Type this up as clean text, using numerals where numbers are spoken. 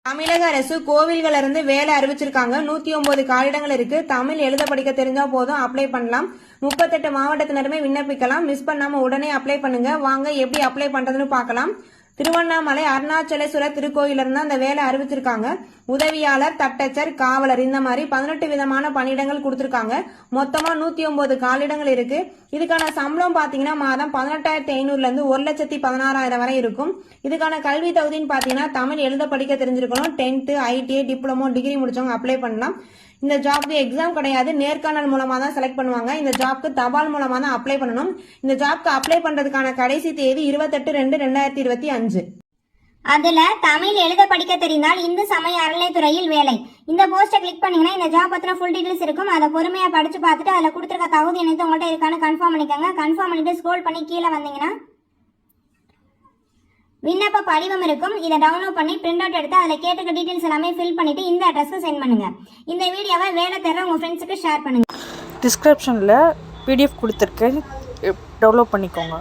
தமிழக அரசு கோவில்கள் இருந்து வேலை அறிவிச்சிருக்காங்க. 109 காலிடங்கள் இருக்கு. தமிழ் எழுத படிக்க தெரிஞ்சா போதும், அப்ளை பண்ணலாம். 38 மாவட்டத்தினருமே விண்ணப்பிக்கலாம். மிஸ் பண்ணாம உடனே அப்ளை பண்ணுங்க. வாங்க எப்படி அப்ளை பண்றதுன்னு பார்க்கலாம். திருவண்ணாமலை அருணாச்சலேஸ்வரர் திருக்கோயிலிருந்து அந்த வேலை அறிவிச்சிருக்காங்க. உதவியாளர், தட்டச்சர், காவலர் இந்த மாதிரி 18 விதமான பணியிடங்கள் கொடுத்திருக்காங்க. மொத்தமா 109 காலிடங்கள் இருக்கு. இதுக்கான சம்பளம் பாத்தீங்கன்னா மாதம் 18,500 இருந்து 1,16,000 வரை இருக்கும். இதுக்கான கல்வி தகுதின்னு பாத்தீங்கன்னா தமிழ் எழுத படிக்க தெரிஞ்சிருக்கணும். 10th, ITI, டிப்ளமோ, டிகிரி முடிச்சவங்க அப்ளை பண்ணலாம். இந்த ஜாப்க்கு எக்ஸாம் கிடையாது, நேர்காணல் மூலமா தான் செலக்ட் பண்ணுவாங்க. இந்த ஜாப்க்கு தபால் மூலமா தான் அப்ளை பண்ணணும். இந்த ஜாப்க்கு அப்ளை பண்றதுக்கான கடைசி தேதி 28/2/2025. அதுல தமிழ் எழுத படிக்க தெரிந்தால் இந்து சமய அறநிலைத்துறையில் வேலை. இந்த போஸ்டை கிளிக் பண்ணீங்கன்னா இந்த ஜாப் பத்தின ஃபுல் டீடைல்ஸ் இருக்கும். அதை பொறுமையா படிச்சு பார்த்துட்டு அதுல கொடுத்துருக்க தகுதி அனைத்து உங்கள்கிட்ட இருக்கான்னு கன்ஃபார்ம் பண்ணிக்கோங்க. கன்ஃபார்ம் பண்ணிட்டு ஸ்க்ரோல் பண்ணி கீழே வந்தீங்கன்னா விண்ணப்ப படிவம் இருக்கும். இதை டவுன்லோட் பண்ணி பிரிண்ட் அவுட் எடுத்து அதில் கேட்டுக்க டீடைல்ஸ் எல்லாமே ஃபில் பண்ணிட்டு இந்த அட்ரஸ்க்கு சென்ட் பண்ணுங்க. இந்த வீடியோவை வேலை தேடுற உங்க ஃப்ரெண்ட்ஸுக்கு ஷேர் பண்ணுங்க. டிஸ்கிரிப்ஷனில் PDF கொடுத்துருக்கேன், டவுன்லோட் பண்ணிக்கோங்க.